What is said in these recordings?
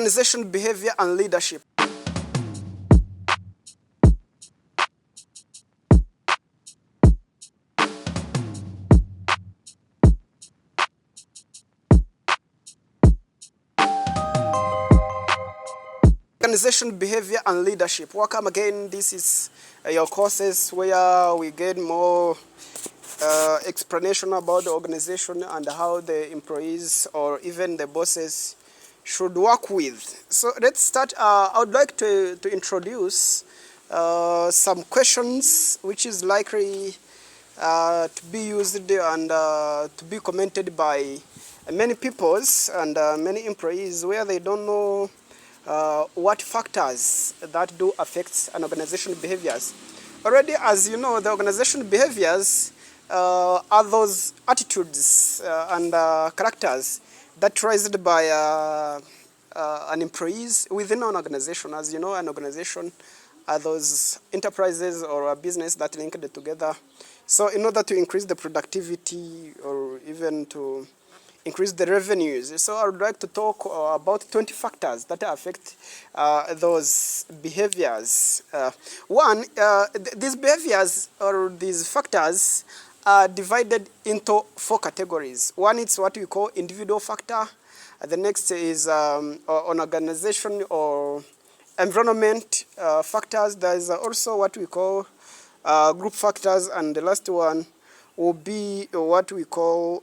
Organization behavior and leadership. Organization behavior and leadership. Welcome again. This is your courses where we get more explanation about the organization and how the employees or even the bosses should work with. So let's start. I would like to introduce some questions which is likely to be used and to be commented by many peoples and many employees where they don't know what factors that do affect an organizational behaviors. Already, as you know, the organizational behaviors are those attitudes and characters that raised by an employees within an organization. As you know, an organization are those enterprises or a business that linked together. So in order to increase the productivity or even to increase the revenues. So I would like to talk about 20 factors that affect those behaviors. These behaviors or these factors are divided into 4 categories. One is what we call individual factor. The next is on organization or environment factors. There is also what we call group factors, and the last one will be what we call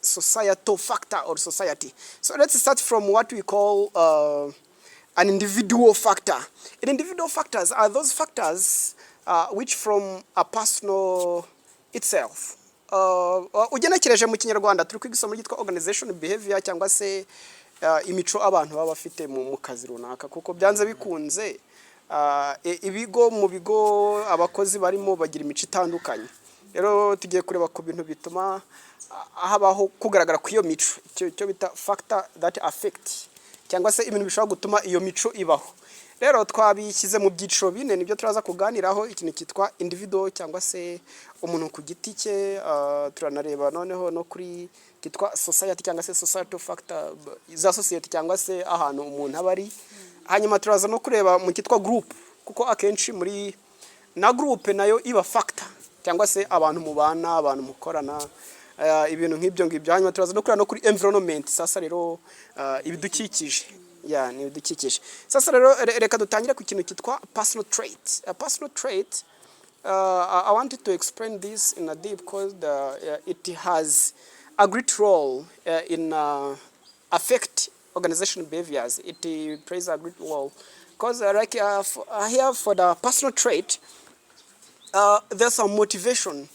societal factor or society. So let's start from what we call an individual factor. And individual factors are those factors which from a personal itself. Ugenekereje mu Kinyarwanda turi kwiga isomo ryitwa organization behavior cyangwa se imico abantu baba bafite mu kazi runaka, kuko byanze bikunze ibigo mu bigo abakozi barimo bagira imico itandukanye. Rero tugiye kureba ku bintu bituma habaho kugaragara ku iyo mico, cyo bita factor that affect cyangwa se ibintu bishobora gutuma iyo mico ibaho. Rero twabishyize mu byiciro bine, nibyo turaza kuganiraho. Ikintu kitwa individual cyangwa se umuntu ku giti cye, turanareba noneho no kuri kitwa society cyangwa se societal factor za society cyangwa se ahantu umuntu abari. Hanyuma turaza no kureba mu kitwa group, kuko akenshi muri na group nayo iba factor cyangwa se abantu mubana, abantu mukorana, ibintu nk'ibyo ngibyo. Hanyuma turaza no kureba no kuri environment. Sasa rero ibidukikije, ni ibidukikije. Sasa rero reka dutangire ku kintu kitwa personal trait. A personal trait, I wanted to explain this in a deep because it has a great role in affect organizational behaviors. It plays a great role because like here for the personal trait, there's some motivation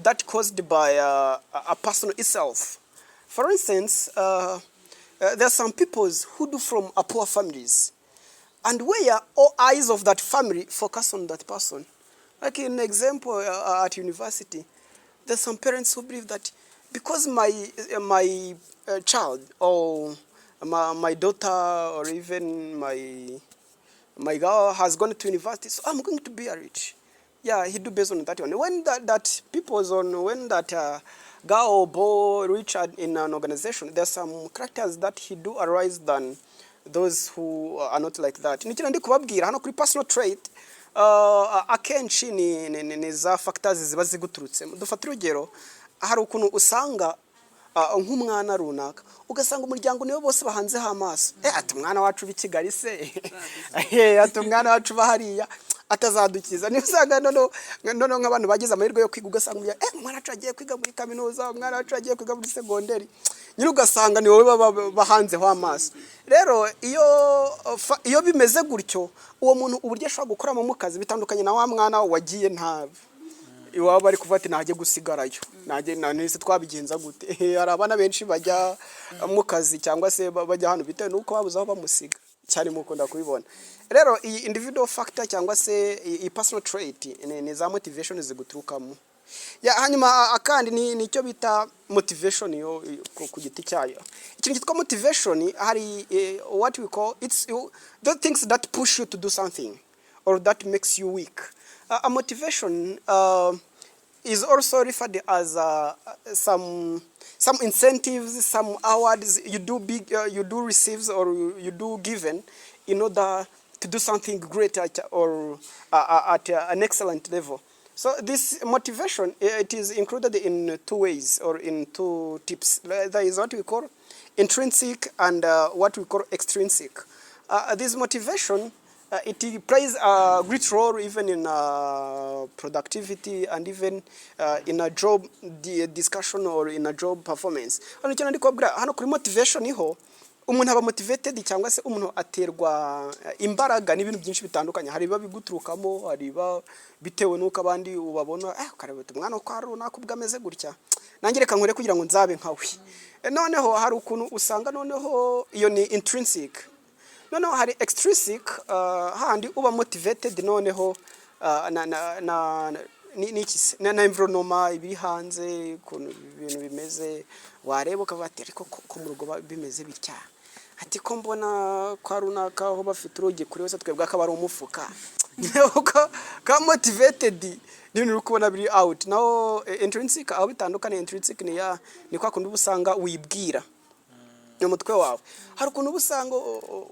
that caused by a person itself. For instance, there are some people who do from a poor families, and where all eyes of that family focus on that person. Like in example at university, there's some parents who believe that because my child or my daughter or even my girl has gone to university, so I'm going to be rich. Yeah, he do based on that one. When that people's on when that girl or boy reach in an organization, there's some characters that he do arise than those who are not like that. Nikina ndi kubabwira hano kuri personal trait, akenshi ni za factors ziba ziguturutse. Dufata urugero, hari ukuntu usanga nk'umwana runaka ugasanga umuryango niwe bose bahanze amaso. Ati umwana wacu b'Kigali se, ati umwana wacu bahariya atazadukiza. Ni usanga nono nk'abantu bagize amahirwe yo kwiga, ugasanga umwana wacu agiye kwiga muri kaminuza, umwana wacu agiye kwiga muri segonderi, nyine ugasanga ni wowe bahanzeho amaso. Rero iyo bimeze gutyo, uwo muntu uburyo ashobora gukora mu kazi bitandukanye na wa mwana wagiye ntabe iwabo bari kuvuga ati najye gusigarayo, nise twabigenza gute. Hari abana benshi bajya mu kazi cyangwa se bajya hano bitewe nuko babuze aho bamusiga cyane, mukunda kubibona. Rero iyi individual factor cyangwa se iyi personal trait ni za motivation ziguturukamo. Hanyuma akandi ni cyo bita motivation yo ku giti cyayo. Ikintu kitwa motivation, hari what we call it's the things that push you to do something or that makes you weak. A motivation is also referred as some incentives, some awards you do receive or you do given in order to do something great or at an excellent level. So this motivation, it is included in two ways or in two tips. There is what we call intrinsic and what we call extrinsic. This motivation, it plays a great role even in productivity and even in a job discussion or in a job performance. Hano cyane ndikobwa hano kuri motivation iho umuntu aba motivated cyangwa se umuntu aterwa imbaraga n'ibintu byinshi bitandukanye, hari biba biguturukamo, hari biba bitewe nuko abandi ubabona ukareba umwana uko ari nakubwa ameze gutya nange reka nkore kugira ngo nzabe nkawe. Noneho hari ukuntu usanga noneho iyo ni intrinsic. Noneho hari extrinsic, handi uba motivated noneho na environment ibiri hanze ukuntu ibintu bimeze, wareba ukavuga ati ariko ko mu rugo bimeze bitya, ati ko mbona kwa runaka aho bafite urugi kuri wese twebwe akaba ari umufuka ka motivated n'ibintu uri kubona biri out. Naho intrinsic aho bitandukanye, intrinsic ni kwa kundi ubusanga wibwira mu mutwe wawe, hari ukuntu ubusanga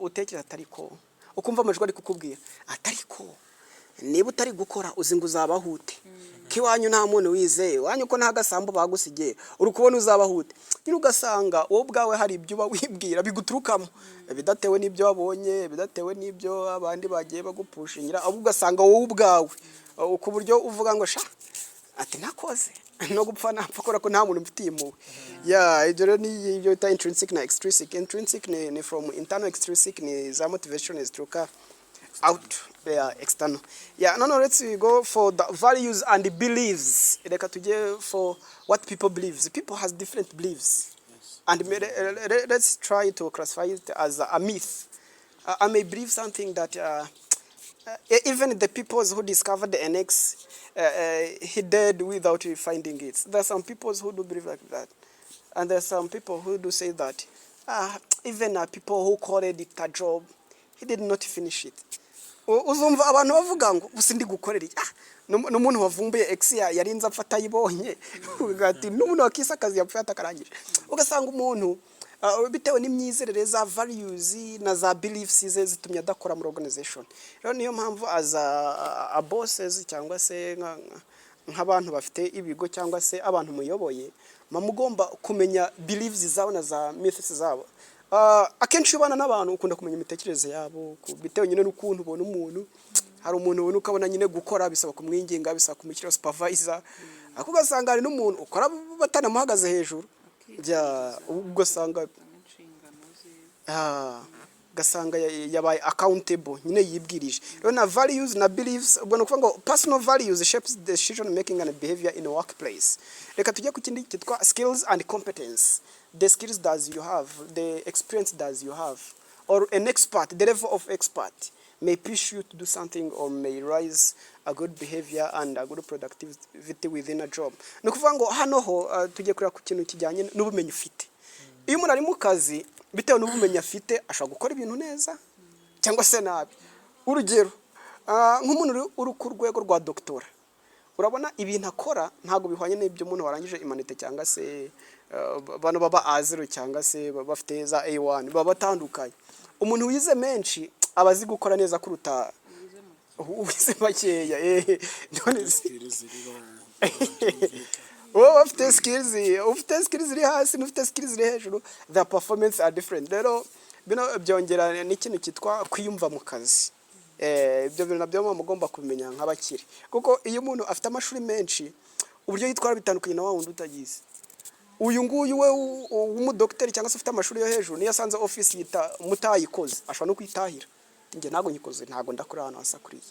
utekereza atariko ukumva amajwi ari kukubwira atariko niba utari gukora uzi ngo uzabahute kiwanyu nta muntu wizeye wanyu ko nta gasambo bagusigiye uri kubona uzabahute. Nyine ugasanga wowe ubwawe hari ibyo uba wibwira biguturukamo bidatewe n'ibyo wabonye, bidatewe n'ibyo abandi bagiye bagupushingira, ahubwo ugasanga wowe ubwawe ku buryo uvuga ngo sha ati nakoze no gupfa napfa kora ko nta muntu mfitiye impuhwe. Ibyo rero ni ibyo bita intrinsic na extrinsic. Intrinsic ni from internal, extrinsic ni za motivation zituruka out there external. No, let's go for the values and the beliefs. Reka tujye for what people believe. People has different beliefs. Yes. And let's try to classify it as a myth. I may believe something that even the peoples who discovered the NX, he died without finding it. There are some people who do believe like that. And there are some people who do say that even people who called it a job, he did not finish it. Uzumva abantu bavuga ngo usindi gukorera n'umuntu wavumbuye X yarinze afata yibonye ugati n'umuntu wakisa akazi yapfuye atakarangije. Ugasanga umuntu bitewe n'imyizerere za values na za beliefs ze zitumye adakora mu organization. Rero niyo mpamvu a bosses cyangwa se nk'abantu bafite ibigo cyangwa se abantu muyoboye mugomba kumenya beliefs zabo na za myths zabo. Akenshi ubana n'abantu ukunda kumenya imitekerereze yabo bitewe nyine n'ukuntu ubona umuntu. Hari umuntu ubona ukabona nyine gukora bisaba kumwinginga, bisaba kumushyira supervisor, akugasanga hari n'umuntu ukora batanamuhagaze hejuru ugasanga gasanga yabaye accountable nyine yibwirije. Rero na values na beliefs ubwo no kuvuga ngo personal values shapes decision making and behavior in a workplace. Reka tujye ku kindi cyitwa skills and competence. The skills that you have, the experience that you have, or an expert, the level of expert may push you to do something or may raise a good behavior and a good productivity within a job. No kuvuga ngo hano ho tujye kurira ku kintu kijyanye n'ubumenyi ufite. Iyo umuntu ari mu kazi bitewe n'ubumenyi afite ashobora gukora ibintu neza cyangwa se nabi. Urugero nk'umuntu uri ku rwego rwa doctora, urabona ibintu akora ntago bihwanye n'ibyo umuntu warangije imanite cyangwa se bano baba A0 cyangwa se bafite za A1 baba batandukanye. Umuntu wize menshi abazi gukora neza kuruta uwize makeya. None ufite skills ziri hasi n'ufite skills ziri hejuru, the performance are different. Rero bino byongera n'ikintu cyitwa kwiyumva mu kazi. Ibyo bintu nabyo mugomba kumenya nk'abakiri, kuko iyo umuntu afite amashuri menshi uburyo yitwara bitandukanye na wundi utagize. Uyu nguyu we umudokiteri cyangwa se ufite amashuri yo hejuru niyo asanze office mutayikoze ashobora no kwitahira. Nge nago nyikoze ntago ndakora hano hasakuriye.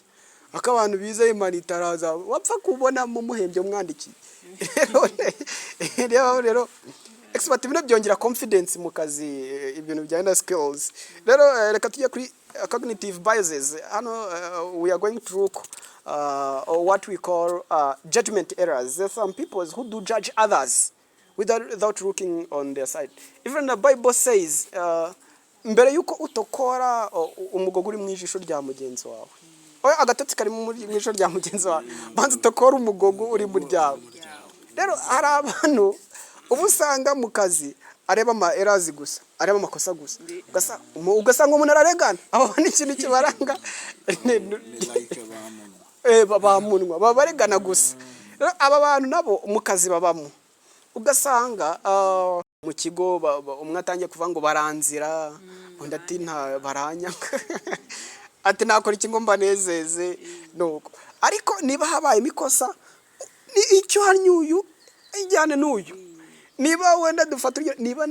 Akabantu bize imanita araza wapfa kubona mu muhembye umwandiki. Rero expert bino byongera confidence mu kazi, ibintu bijyanye na skills. Rero reka tujye kuri cognitive biases. Hano we are going to look or what we call judgment errors. There are some people who do judge others without looking on their side. Even the Bible says mbere yuko utokora umugogo uri mu ijisho rya mugenzi wawe oya agatotsi kari mu ijoro rya mugenzi wawe banza utokora umugogo uri mu ryawe. Rero hari abantu ubu usanga mu kazi areba ama erazi gusa, areba amakosa gusa, ugasanga umuntu araregana abo ni ikintu kibaranga bamunwa babaregana gusa. Rero aba bantu nabo mu kazi babamo ugasanga mu kigo umwe atangiye kuvuga ngo baranzira undi ati nta baranyaka ati nakora iki ngo mbanezeze nuko. Ariko niba habaye imikosa ni icyo hanyuyu ijyane n'uyu, niba wenda dufata niba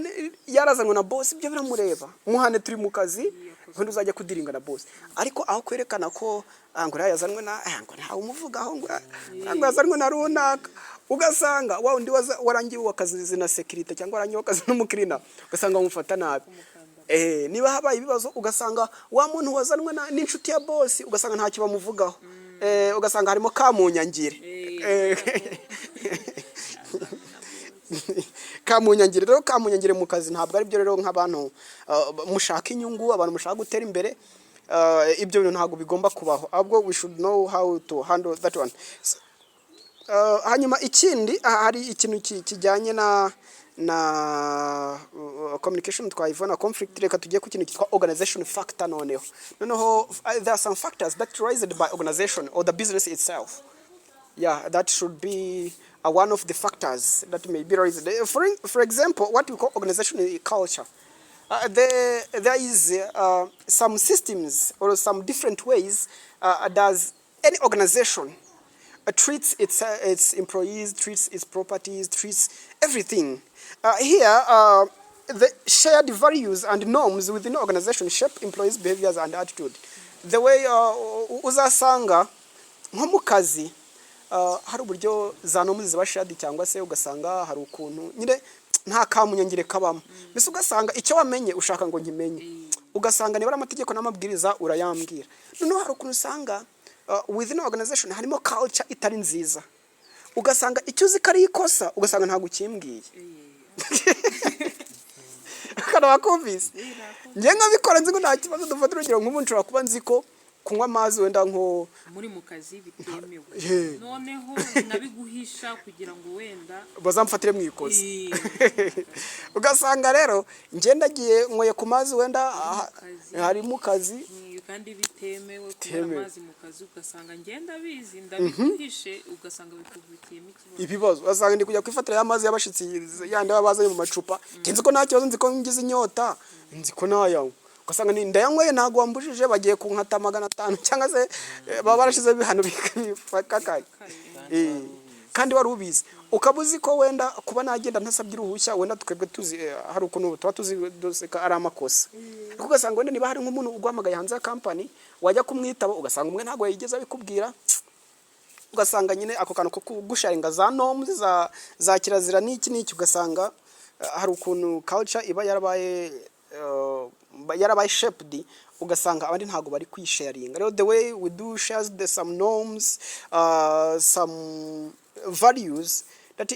yarazanwe na boss ibyo biramureba muhane turi mu kazi ubundi uzajya kudiringa na boss. Ariko aho kwerekana ko ngo yazanwe na ngo nta umuvugaho ngo yazanwe na runaka, ugasanga wa undi warangiye wakazi na security cyangwa warangiye wakazi n'umukirina ugasanga umufata nabi. Niba habaye ibibazo ugasanga wa muntu wazanwe n'inshuti ya boss ugasanga nta kibamuvugaho, ugasanga harimo kamunyangire kamunyangire. Rero kamunyangire mu kazi ntabwo ari byo. Rero nk'abantu mushaka inyungu, abantu mushaka gutera imbere, ibyo bintu ntabwo bigomba kubaho. Ahubwo we should know how to handle that one. Hanyuma ikindi hari ikintu kijyanye na communication twayivana conflict. Reka tugiye ku kintu kitwa organization factor. Noneho there are some factors that raised by organization or the business itself. Yeah, that should be one of the factors that may be raised. For example, what we call organizational culture. There is some systems or some different ways does any organization treats its employees, treats its properties, treats everything. Here, the shared values and norms within the organization shape employees' behaviors and attitude. The way uzasanga nko mu kazi hari uburyo za norms ziba shared cyangwa se ugasanga hari ukuntu nyine nta kamunyangire kabamo. Mbese ugasanga icyo wamenye ushaka ngo nkimenye, ugasanga niba amategeko n'amabwiriza urayambwira. Noneho hari ukuntu usanga within organization harimo culture itari nziza, ugasanga icyo uzi ko ari ikosa ugasanga ntabwo ukimbwiye. Kana wakumvise nge nkabikora nzi ngo nta kibazo. Dufata urugero nk'ubu nshobora kuba nzi ko kunywa amazi wenda nko muri mu kazi bitemewe, noneho nabiguhisha kugira ngo wenda bazamfatire mu ikosi. Ugasanga rero ngenda giye nkoye ku mazi wenda hari mu kazi kandi bitemewe kunywa amazi mu kazi, ugasanga ngenda bizi ndabiguhishe ugasanga bikuvukiyemo ibibazo. Ugasanga ndi kujya kwifatira y'amazi y'abashitsi yandi babazanye mu macupa, nzi ko nta kibazo, nzi ko ngize inyota, nzi ko nayawe. Ugasanga ni ndayanyweye ntago wambujije, bagiye kunkata 500 cyangwa se baba barashize bihano bikakakaye. Kandi wari ubizi ukabuzi ko wenda kuba nagenda ntasabye uruhushya wenda twebwe tuzi hari ukuntu tuba tuzi doseka ari amakosa. Ugasanga wenda niba hari nk'umuntu ugwamagaye hanze ya company wajya kumwitaba ugasanga umwe ntago yigeze abikubwira, ugasanga nyine ako kantu ko gusharinga za norms za kirazira n'iki ugasanga hari ukuntu culture iba yarabaye shaped, ugasanga abandi ntago bari kwisharinga. Rero the way we do shares some norms, some values that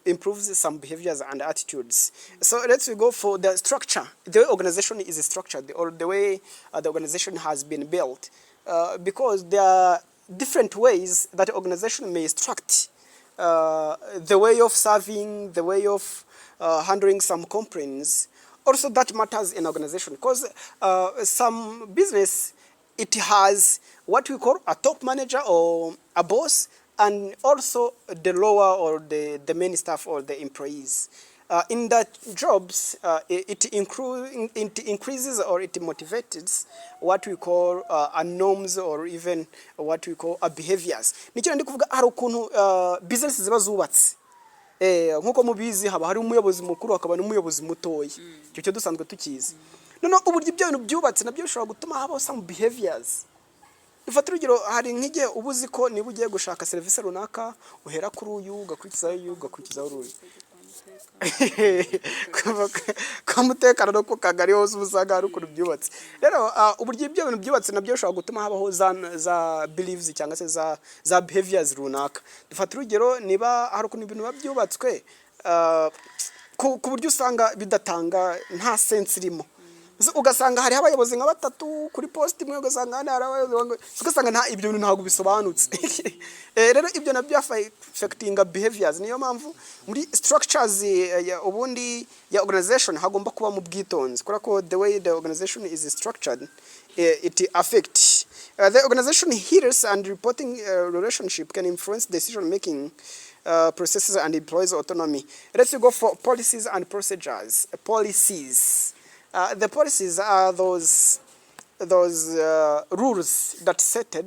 improves some behaviors and attitudes. So let's go for the structure, the way organization is structured, or the way the organization has been built, because there are different ways that organization may structure the way of serving, the way of handling some complaints. Also that matters in organization, because some business, it has what we call a top manager or a boss, and also the lower or the main staff or the employees. In that jobs, it increases or it motivates what we call a norms or even what we call a behaviors. Nicyo ndi kuvuga hari ukuntu business ziba zubatse. Nkuko mubizi haba hari umuyobozi mukuru hakaba n'umuyobozi mutoyi. Icyo cyo dusanzwe tukizi. Noneho uburyo ibyo bintu byubatse nabyo bishobora gutuma habaho some behaviors. Ifata urugero hari nk'igihe ubuzi ko niba ugiye gushaka service runaka uhera kuri uyu ugakurikizaho uyu ugakurikizaho uyu. Kamutekana no kukagari hose usanga hari ukuntu byubatse. Rero uburyo ibyo bintu byubatse nabyo bishobora gutuma habaho za beliefs cyangwa se za behaviors runaka. Dufata urugero niba hari ukuntu ibintu babyubatswe ku buryo usanga bidatanga nta sense irimo. ugasanga hari abayobozi nka batatu kuri post imwe, ugasanga hari abayobozi, ugasanga nta ibyo bintu ntabwo bisobanutse. Rero ibyo nabyo affecting behaviors. Niyo mpamvu muri structures ubundi ya organization hagomba kuba mu bwitonzi, kubera ko the way the organization is structured it affects the organization. Hears and reporting relationship can influence decision making processes and employees autonomy. Let's go for policies and procedures. Policies. The policies are those rules that set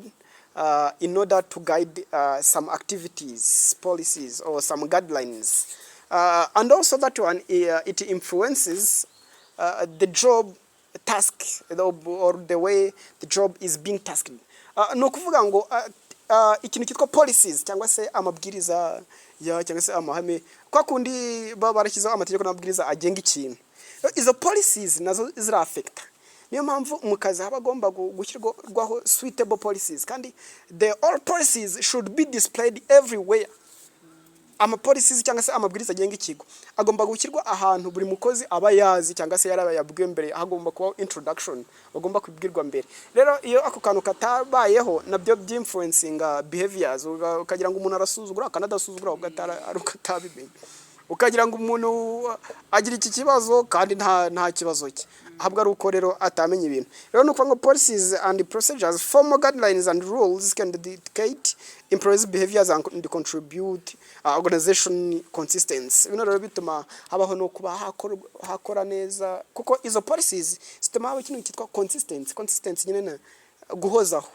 in order to guide some activities, policies, or some guidelines. And also that one, it influences the job task or the way the job is being tasked. No kuvuga ngo ikintu kitwa policies cyangwa se amabwiriza ya cyangwa se amahame, kwa kundi barashyizeho amategeko n'amabwiriza agenga ikintu. Izo policies nazo zira affect. Niyo mpamvu mu kazi haba agomba gushyirwaho suitable policies, kandi all policies should be displayed everywhere. Policies cyangwa se amabwiriza agenga ikigo agomba gushyirwa ahantu buri mukozi aba yazi cyangwa se yarabayabwiwe mbere, hagomba kuba introduction, bagomba kubwirwa mbere. Rero iyo ako kantu katabayeho nabyo byinfluencinga behaviors, ukagira ngo umuntu arasuzugura akanadasuzugura ukatabimenye, ukagira ngo umuntu agira iki kibazo kandi nta kibazo cye, ahubwo ari uko rero atamenye ibintu. Rero nuko ngo policies and procedures, formal guidelines and rules can dictate employees behaviors and contribute organization consistency. Bino rero bituma habaho no kuba hakora neza, kuko izo policies zituma haba ikintu cyitwa consistency nyine guhozaho.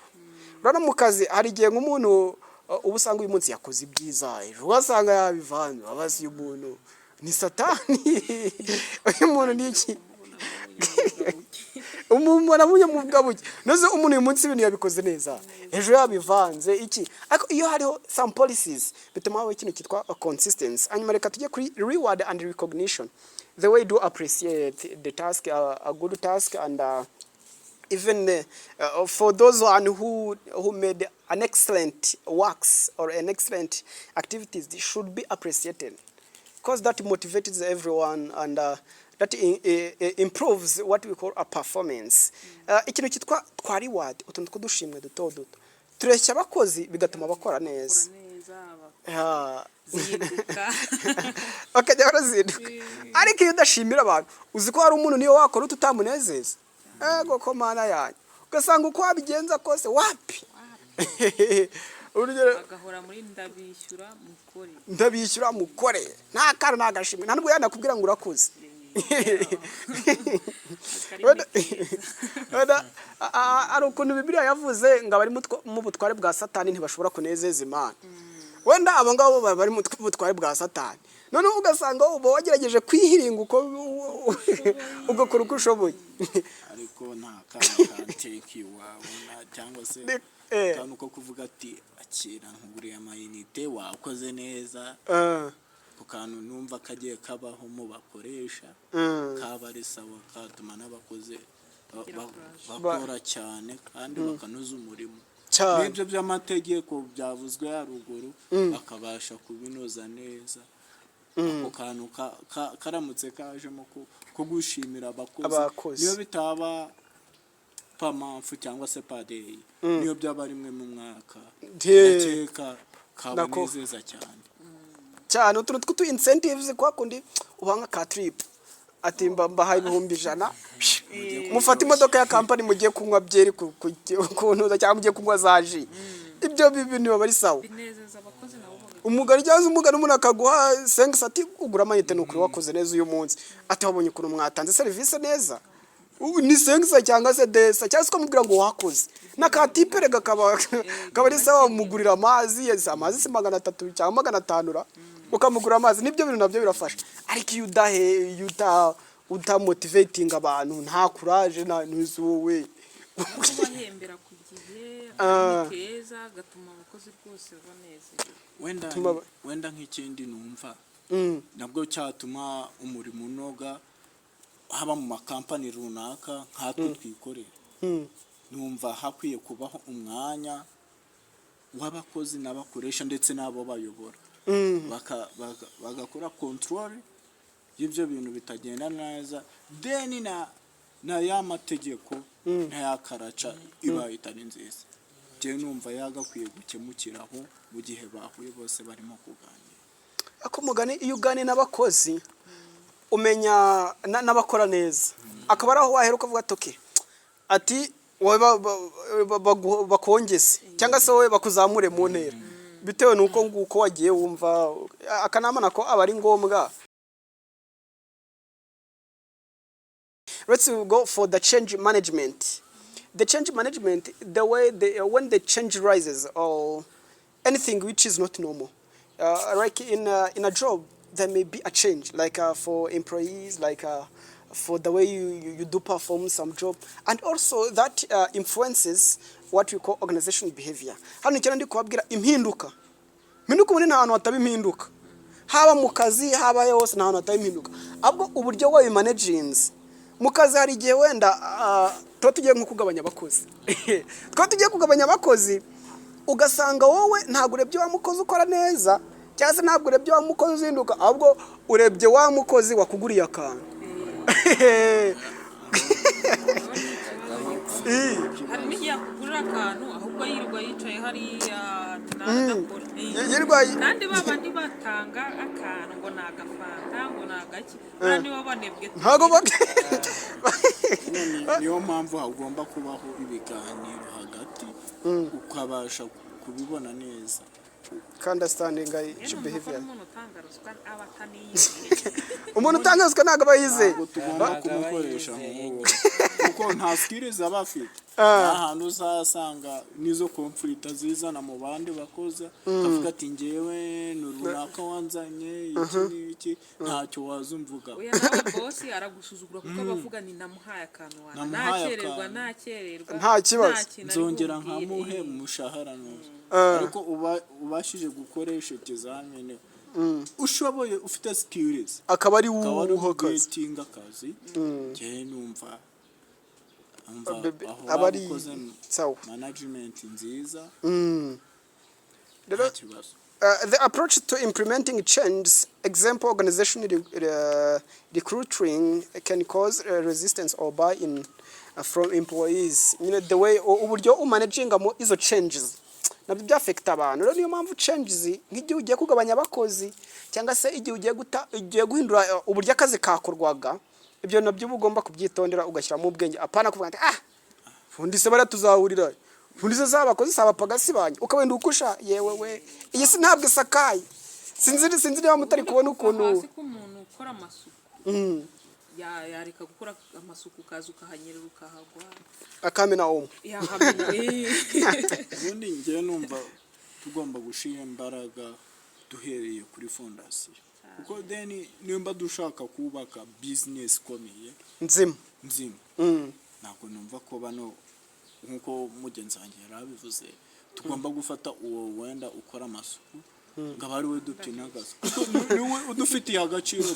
Rero mu kazi hari igihe nk'umuntu ubusanga uyu munsi yakoze ibyiza, ejo wasanga yabivanze, abasi umuntu ni satani. Uyu muntu ni iki? Umuntu aramuye mu bwabuke, noze umuntu uyu munsi ibintu yabikoze neza, ejo yabivanze iki. Ariko iyo hariho some policies bituma haba ikintu cyitwa consistency. Hanyuma reka tujye kuri reward and recognition. The way do appreciate the task, a good task, and even for those one who made an excellent works or an excellent activities, they should be appreciated, because that motivates everyone and that improves what we call a performance. Ikintu kitwa twa reward, utuntu kudushimwe duto duto tureshya abakozi bigatuma bakora neza. Akajya barazinduka. Ariko iyo udashimira abantu, uzi ko hari umuntu niyo wakora ututamunezeza, ego ko mana yanyu, ugasanga uko wabigenza kose wapi. Agahora muri ndabishyura mukore nta kana nagashimwe, ntabwo yanakubwira ngo urakoze. Ari ukuntu Bibiliya yavuze ngo abari mu butware bwa Satani ntibashobora kunezeza Imana. Wenda abo ngabo bari mu butware bwa Satani, none ugasanga ubo wagerageje kwihiringa uko ugakora uko ushoboye. Ariko nta kana kanteki wawe cyangwa se kandi uko kuvuga ati akira nkuguriye amayinite wakoze neza, kukantu numva kagiye kabaho mu bakoresha kaba ari sawa, katuma n'abakoze bakora cyane kandi bakanoza umurimo. N'ibyo by'amategeko byavuzwe haruguru akabasha kubinoza neza. Ako kantu karamutse kajemo kugushimira abakozi, niyo bitaba pamamfu cyangwa se padeyi, niyo byaba rimwe mu mwaka, ndakeka kabanezeza cyane utuntu tw'utu incentives, kwa kundi ubanga ka trip ati mbahaye 100,000 mufata imodoka ya company mugiye kunywa byeri kuntuza cyangwa mugiye kunywa zaji. Ibyo bintu baba ari sawa, binezeza abakozi nabo. Umugari cyangwa umugani umuntu akaguha 5 ati ugura amayite n'ukuri wakoze neza uyu munsi, ati wabonye ukuntu mwatanze service neza, ni 5 cyangwa se desa cyangwa se kumubwira ngo wakoze nakatipere gakaba ari sawa. Mugurira amazi si 300 cyangwa 500 ukamugura amazi. Nibyo bintu nabyo birafasha. Ariko iyo utamotivating abantu, nta courage na nuzuwe bahembera ku gihe keza gatuma abakozi rwose baneze. Wenda nk'ikindi numva nabwo cyatuma umurimo unoga haba mu makampani runaka nkatwe twikorera. Numva hakwiye kubaho umwanya w'abakozi n'abakoresha ndetse n'abo bayobora, bagakora control y'ibyo bintu bitagenda neza, then na ya mategeko na ya karaca iba itari nziza. Je numva yagakwiye gukemukiraho mu gihe bahuye bose barimo kuganira. Ako mugani iyo ugane n'abakozi umenya n'abakora neza. Akaba araho waheruka avuga toke ati wowe bakongeze cyangwa se wowe bakuzamure mu ntera bitewe nuko nguko wagiye wumva akanama nako aba ari ngombwa. Let's go for the change management. The change management, the way when the change rises or anything which is not normal, like in a job, there may be a change, like for employees, like for the way you do perform some job, and also that influences what we call organizational behavior. Hano cyane ndi kubabwira impinduka muri nta hantu hataba impinduka, haba mu kazi haba yose nta hantu hataba impinduka, ahubwo uburyo wa managinze mu kazi hari igihe wenda tugiye nko kugabanya abakozi tugiye kugabanya abakozi ugasanga wowe ntabwo urebye wa mukozi ukora neza cyangwa se ntabwo urebye wa mukozi uzinduka, ahubwo urebye wa mukozi wakuguriye akantu. hari n'igihe akugurira akantu ahubwo yirirwa yicaye hariya ntakora kandi babandi batanga akantu ngo ni agafanta ngo ni agaki niba banebwe niyo mpamvu hagomba kubaho ibiganiro hagati ukabasha kubibona neza. Understanding behavior. Umuntu utanga ruswa ntabwo aba yizeye. Tugomba kumukoresha kuko nta skills aba afite. Ahantu uzasanga nizo conflict zizana mu bandi bakoze avuga ati ngewe n'urunaka wanzanye iki ntacyo wazumvuga. Oya nawe boss aragusuzugura kuko abavuga ni namuhaye akantu wana nakererwa nta kibazo nzongera nkamuhe mushahara neza. Ariko ubashije gukoresha ikizamene ushoboye ufite skills akaba ari uhokazi je numva abari sawa management nziza. The approach to implementing change, example organization recruiting can cause resistance or buy-in from employees. You know, the way uburyo managing izo changes nabyo byafekta abantu. Rero niyo mpamvu changes nk'igihe ugiye kugabanya abakozi cyangwa se igihe ugiye guhindura uburyo akazi kakorwaga, ibyo nabyo ugomba kubyitondera ugashyira mu ubwenge, apana kuvuga ati fundi se baratuzahurira fundi se zabakozi sabapagasi banye ukawenda ukusha yewe we iyi si ntabwo isakaye sinzi niba mutari kubona ukuntu umuntu ukora amasuku yareka gukora amasuku kaza ukahanyerera ukahagwa akamena omo ubundi ngiye numva tugomba gushira imbaraga duhereye kuri fondasiyo kuko deni nimba dushaka kubaka business komeye nzima ntabwo numva ko bano nkuko mugenzi wanjye yarabivuze tugomba gufata uwo wenda ukora amasuku ngabari we dupinagaza niwe udufitiye agaciro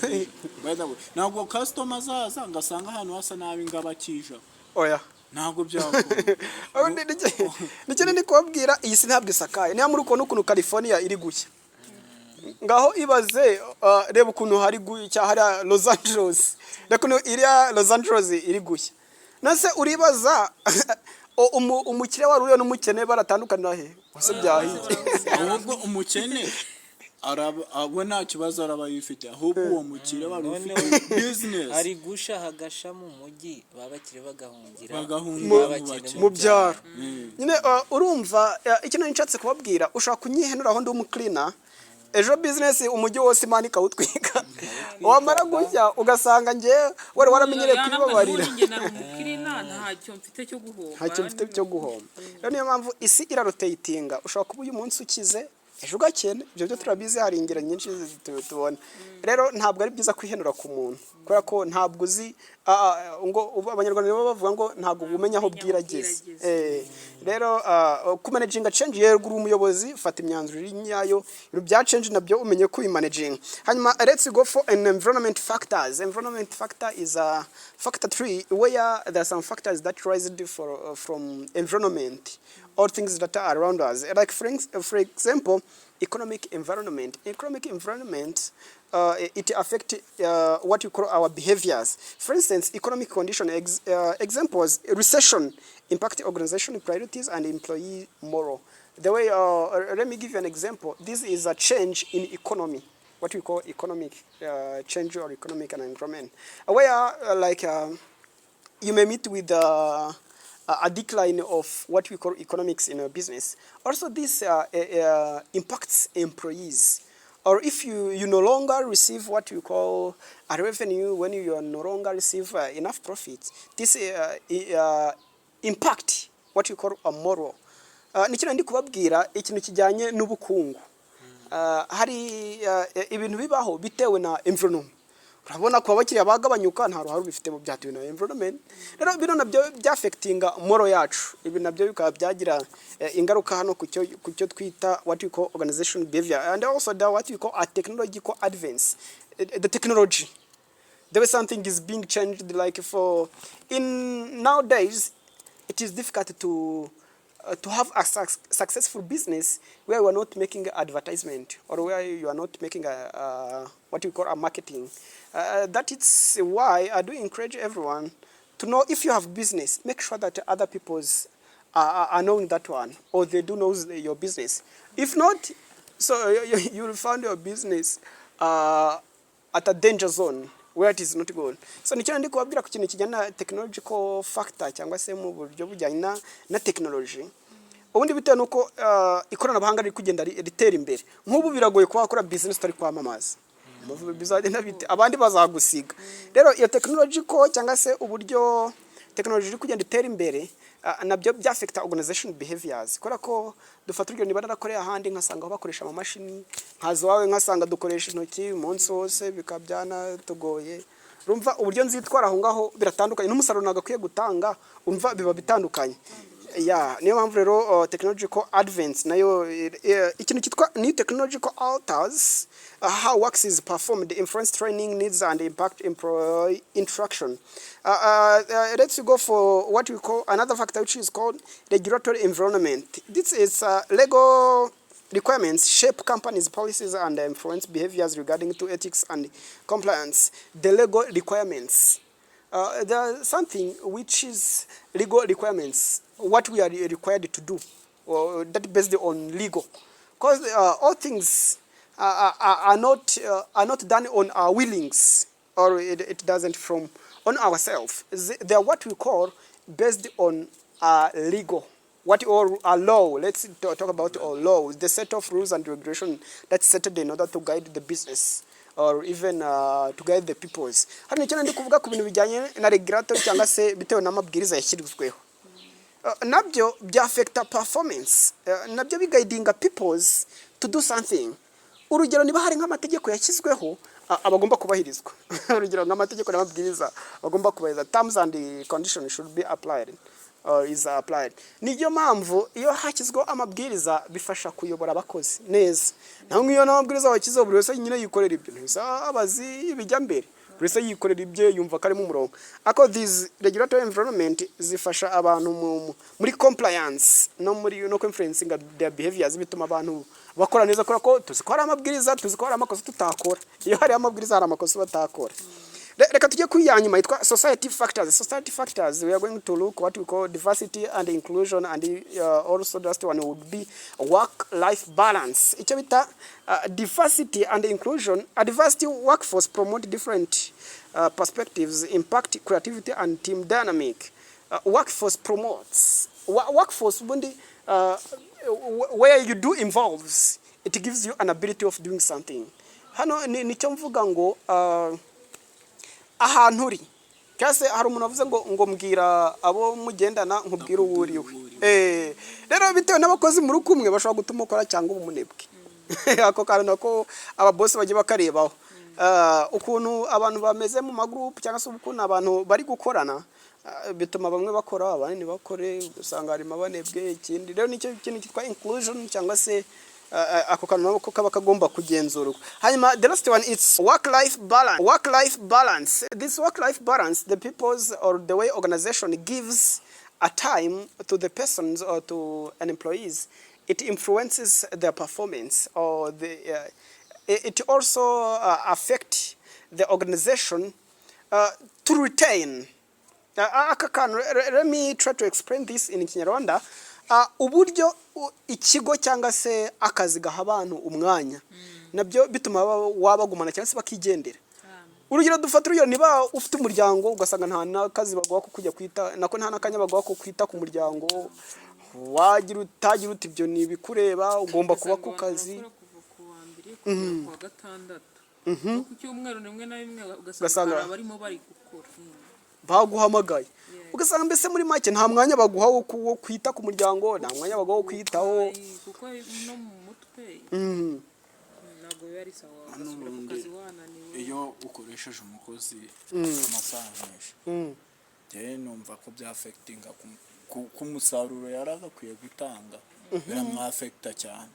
by the way ntabwo customer zaza ngasanga ahantu hasa nabi ngabakija oya ntabwo byakora nicyo ndi kubabwira iyi si ntabwo isakaye niyo muri ukuntu California iri gushya ngaho ibaze reba ukuntu hari gushya hari Los Angeles rekuno iriya Los Angeles iri gushya nase uribaza umukire waruriyo n'umukene baratandukana he wase byahiye ahubwo umukene abo nta kibazo araba yifite ahubwo uwo mukire wari ufite business ari gusha hagasha mu mujyi babakire bagahungira mu byaro nyine urumva ikintu nshatse kubabwira ushaka kunyihenura aho ndi umucleaner ejo business umujyi wose manika utwika wamara gujya ugasanga nge wari waramenyereye kwibabarira ntacyo mfite cyo guhomba rero niyo mpamvu isi irarotatinga ushaka kuba uyu munsi ukize ejo ugakene ibyo turabizi hari ingero nyinshi tubona rero ntabwo ari byiza kwihenura ku muntu kubera ko ntabwo uzi ngo abanyarwanda nibo bavuga ngo ntabwo umenya aho bwirageze rero kumanaging change yerwa umuyobozi fata imyanzuro nyayo bya change nabyo umenye ku managing hanyuma let's go for an environment factors. Environment factor is a factor 3 where there are some factors that rise from environment or things that are around us, like for example economic environment it affect what you call our behaviors. For instance, economic condition examples: recession impact organization priorities and employee moral. The way, let me give you an example. This is a change in economy, what we call economic change or economic environment, where you may meet with a decline of what we call economics in a business. Also, this impacts employees. Or if you no longer receive what you call a revenue, when you no longer receive enough profits, this impact what you call a moral. Nikino ndi kubabwira ikintu kijyanye n'ubukungu. Hari ibintu bibaho bitewe na environment. Urabona ko abakiriya bagabanyuka nta ruhare bifite mu byatewe na environment. Rero bino nabyo byafectinga moral yacu. Ibi nabyo bikaba byagira ingaruka hano ku cyo twita what we call organization behavior, and also what we call a technological advance. The technology, the way something is being changed, like in nowadays it is difficult to have a successful business where you are not making advertisement, or where you are not making what we call a marketing. That is why I do encourage everyone to know, if you have business, make sure that other people's are knowing that one, or they do know your business. If not, so you will find your business at a danger zone where it is not good. So nicyo ndi kubabwira ku kintu kijyana na technological factor, cyangwa se mu buryo bujyana na technology. Ubundi bitewe nuko ikoranabuhanga riri kugenda ritera imbere. Nk'ubu biragoye kuba wakora business utari kwamamaza. Bizagenda bite, abandi bazagusiga. Rero iyo technological cyangwa se uburyo technology iri kugenda itera imbere, nabyo byafecta organization behaviors. Kora ko dufata urugero niba narakoreye ahandi nkasanga bakoresha amamashini, nkazo wawe nkasanga dukoresha intoki umunsi wose bikabyana tugoye. Urumva uburyo nzitwara aho ngaho biratandukanye, n'umusaruro nagakwiye gutanga umva biba bitandukanye. Niyo mpamvu rero technological advance nayo ikintu kitwa new technological alters how works is performed, influence training needs and impact employee interaction. Let's go for what we call another factor, which is called regulatory environment. This is legal requirements shape companies' policies and influence behaviors regarding to ethics and compliance. The legal requirements. There's something which is legal requirements, what we are required to do, or that based on legal. Because all things are not done on our willings, or it doesn't from on ourselves. They are what we call based on legal, what or a law. Let's talk about our laws, the set of rules and regulation that's set in order to guide the business, or even to guide the peoples. Hano cyane ndi kuvuga ku bintu bijyanye na regulatory cyangwa se bitewe n'amabwiriza yashyirwaho. Nabyo byafecta performance, nabyo biguidinga peoples to do something. Urugero niba hari nk'amategeko yashyizweho abagomba kubahirizwa. Urugero nk'amategeko n'amabwiriza bagomba kubahiriza, terms and conditions should be applied or is applied. Niyo mpamvu iyo hashyizweho amabwiriza bifasha kuyobora abakozi neza. Naho iyo n'amabwiriza wakizo buri wese nyine yikorera ibyo. Bisa abazi bijya mbere. Buri wese yikorera ibye yumva kari mu murongo. Ako these regulatory environment zifasha abantu muri compliance no influencing their behaviors, bituma abantu bakora neza, kora ko tuzikora amabwiriza, tuzikora amakosa tutakora. Iyo hari amabwiriza hari amakosa batakora. Reka tujye kuyanyuma yitwa society factors. Society factors, we are going to look what we call diversity and inclusion, and also just one would be work-life balance. Icyo bita diversity and inclusion. A diversity workforce promote different perspectives, impact creativity and team dynamic. Workforce promotes. Workforce where you do involves, it gives you an ability of doing something. Hano nicyo mvuga ngo ahantu uri kase hari umuntu avuze ngo mbwira abo mugendana nkubwira uwuriwe. Rero bitewe n'abakozi muri kumwe bashobora gutuma ukora cyangwa umunebwe. Ako kana ko aba boss bagiye bakarebaho ukuntu abantu bameze mu magroup cyangwa se ukuntu abantu bari gukorana, bituma bamwe bakora abandi bakore, usanga harimo abanebwe. Ikindi rero nicyo kintu kitwa inclusion cyangwa se ako kantu ko kaba kagomba kugenzurwa. Hanyuma the last one, it's work-life balance. Work-life balance. This work-life balance, the people's or the way organization gives a time to the persons or to an employees, it influences their performance, or it also affect the organization to retain. Let me try to explain this in Kinyarwanda. Uburyo ikigo cyangwa se akazi gaha abantu umwanya nabyo bituma wabagumana cyangwa se bakigendera. Urugero dufata urugero niba ufite umuryango ugasanga nta nakazi bagwa ko kujya kwita nako nta nakanya bagwa ko kwita ku muryango wagira utagira uti ibyo ni bikureba ugomba kuba ku kazi kuwa gatandatu ku cyumweru nimwe na bimwe ugasanga barimo bari gukora baguhamagaye ugasanga mbese muri make nta mwanya baguha wo kwita ku muryango nta mwanya baguha wo kwitaho kuko no mu mutwe ntabwo yari sawa akazi wananiwe iyo ukoresheje umukozi amasaha menshi je numva ko bya affectinga ku musaruro yaragakwiye gutanga biramwafecta cyane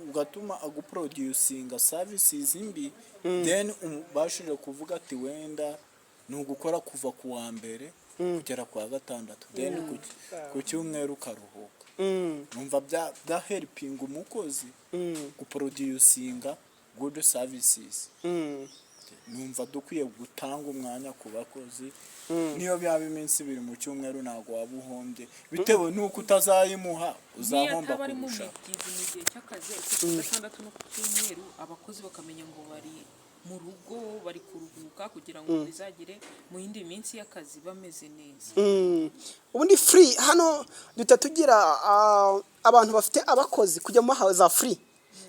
ugatuma aguproducinga services imbi then bashije kuvuga ati wenda nugukora kuva ku wa mbere kugera kwa gatandatu then ku cyumweru karuhuka numva bya helping umukozi guproducinga good services numva dukwiye gutanga umwanya ku bakozi niyo byaba iminsi biri mu cyumweru ntago wabuhombye bitewe nuko utazayimuha uzahomba kurusha mu gihe cy'akazi ku gatandatu no ku cyumweru abakozi bakamenya ngo bari mu rugo bari kuruhuka kugira ngo bizagire mu yindi minsi y'akazi bameze neza. Ubundi free hano tutatugira abantu bafite abakozi kujya mu za free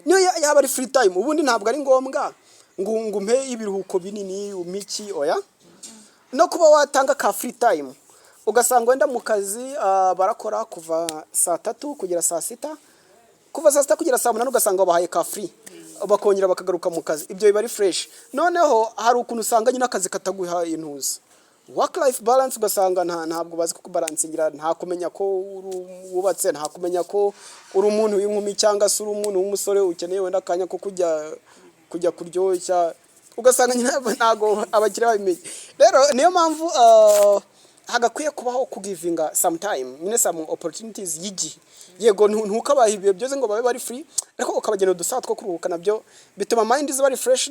niyo yaba ari free time ubundi ntabwo ari ngombwa ngo mpe ibiruhuko binini umiki oya no kuba watanga ka free time ugasanga wenda mu kazi barakora kuva saa 3 kugera saa 6 kuva saa 6 kugera saa 8 ugasanga bahaye ka free bakongera bakagaruka mu kazi ibyo biba ari fresh noneho hari ukuntu usanga nyine akazi kataguha intuza work life balance ugasanga ntabwo bazi ko balancingira nta kumenya ko wubatse nta kumenya ko uri umuntu w'inkumi cyangwa se uri umuntu w'umusore ukeneye wenda kanya ko kujya kuryoshya ugasanga nyine ntago abakiriya babimenye rero niyo mpamvu hagakwiye kubaho kugivinga sometime nyine some opportunities y'igihe yego ntukabaha ibihe byose ngo babe bari free ariko ukabagena udusaha two kuruhuka nabyo bituma mind is very fresh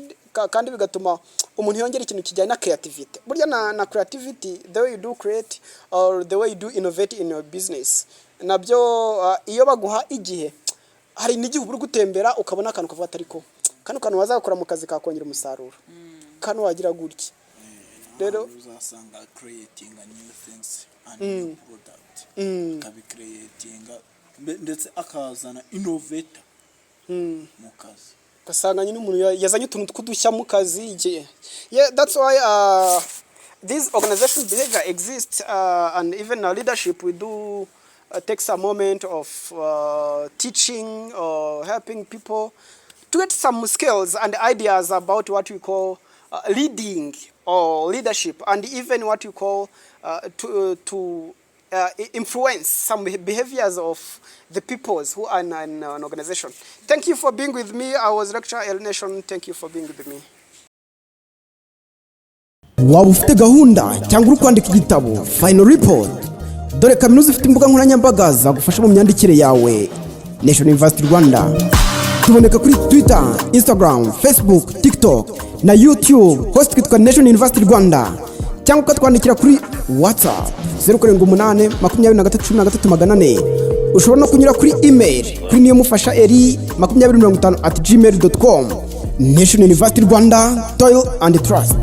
kandi bigatuma umuntu yongera ikintu kijyanye na creativity burya na creativity the way you do create or the way you do innovate in your business nabyo iyo baguha igihe hari n'igihe uri gutembera ukabona akantu kavuga ariko kantu wazakora mu kazi kakongera umusaruro kano wagira gutya rero uzasanga creating new things and new product kabi creating ndetse akazana innovator mu kazi kasanga nyine umuntu yazanye utuntu twudushya mu kazi yeah that's why this organization behavior exists and even our leadership we do take some moment of teaching or helping people to get some skills and ideas about what we call leading or leadership and even what you call to influence some behaviors of the peoples who are in an organization. Thank you for being with me. I was Lecturer El Nation. Thank you for being with me. Waba ufite gahunda cyangwa uri kwandika igitabo final report dore kaminuza ifite imbuga nkoranyambaga zagufasha mu myandikire yawe. Nation University Rwanda tuboneka kuri Twitter, Instagram, Facebook, TikTok na YouTube host kitwa Nation University Rwanda cyangwa ukatwandikira kuri WhatsApp 0782133400. Ushobora no kunyura kuri email kuri niyomufasha.eri2050@gmail.com. Nation University Rwanda, toil and trust.